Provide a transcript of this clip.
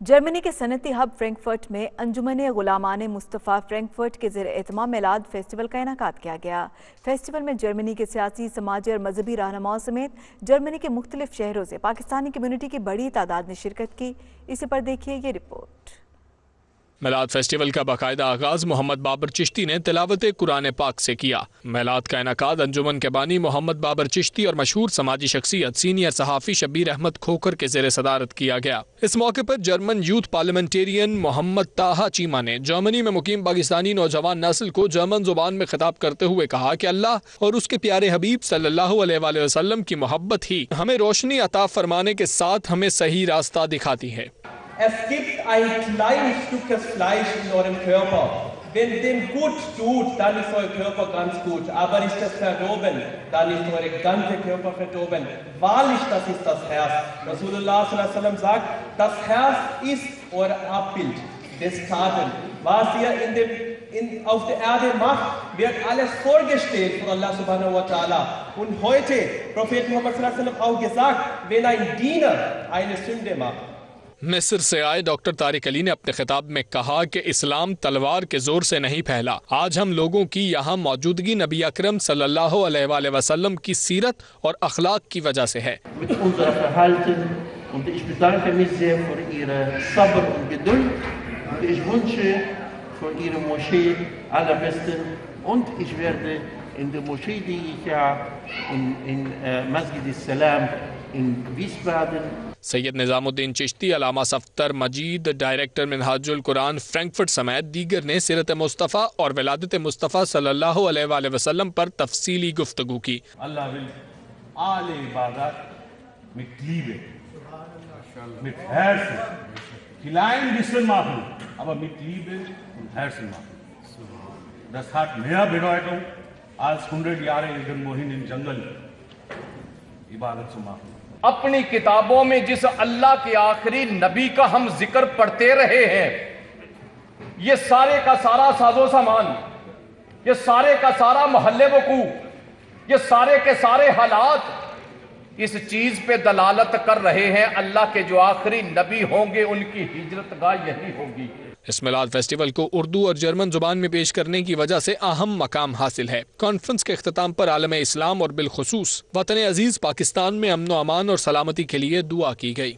Germany के सनती hub Frankfurt में अंजुमन गुलामान Mustafa Frankfurt के ज़ेर एहतमाम मिलाद फेस्टिवल का इनेकाद किया गया। फेस्टिवल में जर्मनी के सियासी, समाजी और मजहबी रहनुमाओं समेत जर्मनी के मुख्तलिफ शहरों से पाकिस्तानी कम्युनिटी की बड़ी तादाद ने शिरकत की। इसी पर देखिए ये रिपोर्ट। मिलाद फेस्टिवल का बाकायदा आगाज मोहम्मद बाबर चिश्ती ने तिलावत कुरान पाक से किया। मिलाद का इनेकाद अंजुमन के बानी मोहम्मद बाबर चिश्ती और मशहूर समाजी शख्सियत सीनियर सहाफ़ी शब्बीर अहमद खोखर के ज़ेर सदारत किया गया। इस मौके पर जर्मन यूथ पार्लियामेंटेरियन मोहम्मद ताहा चीमा ने जर्मनी में मुकीम पाकिस्तानी नौजवान नस्ल को जर्मन जुबान में खिताब करते हुए कहा कि अल्लाह और उसके प्यारे हबीब सल्लल्लाहु अलैहि वसल्लम की मोहब्बत ही हमें रोशनी अता फरमाने के साथ हमें सही रास्ता दिखाती है। Es gibt ein kleines Stück Fleisch in eurem Körper. Wenn dem gut tut, dann ist euer Körper ganz gut. Aber ist es verdorben, dann ist eure ganze Körper verdorben. Wahrlich, das ist das Herz. Rasulullah sallallahu alaihi wasallam sagt, das Herz ist euer Abbild des Taten. Was ihr auf der Erde macht, wird alles vorgestellt von Allah subhanahu wa ta'ala. Und heute, Prophet Muhammad sallallahu alaihi wasallam auch gesagt, wenn ein Diener eine Sünde macht, मिस्र से आए doctor Tariq Ali ने अपने खिताब में कहा कि इस्लाम तलवार के जोर से नहीं फैला। आज हम लोगों की यहाँ मौजूदगी नबी अकरम सल्लल्लाहु अलैहि वसल्लम की सीरत और अखलाक की वजह से है। सैयद निजामुद्दीन चिश्ती, अलामा सफ्तर मजीद, डायरेक्टर मिनहाजुल कुरान फ्रैंकफर्ट समेत दीगर ने सीरत मुस्तफ़ा और विलादत मुस्तफ़ा सल्लल्लाहु अलैहि वसल्लम पर तफसीली गुफ्तगू की। अपनी किताबों में जिस अल्लाह के आखिरी नबी का हम जिक्र पढ़ते रहे हैं, ये सारे का सारा साजो सामान, ये सारे का सारा महल्ले वकू, ये सारे के सारे हालात इस चीज पे दलालत कर रहे हैं अल्लाह के जो आखिरी नबी होंगे उनकी हिजरतगाह यही होगी। इस मिलाद फेस्टिवल को उर्दू और जर्मन जुबान में पेश करने की वजह से अहम मकाम हासिल है। कॉन्फ्रेंस के इख्तिताम पर आलम इस्लाम और बिलखुसूस वतन अजीज पाकिस्तान में अमन व अमान और सलामती के लिए दुआ की गई।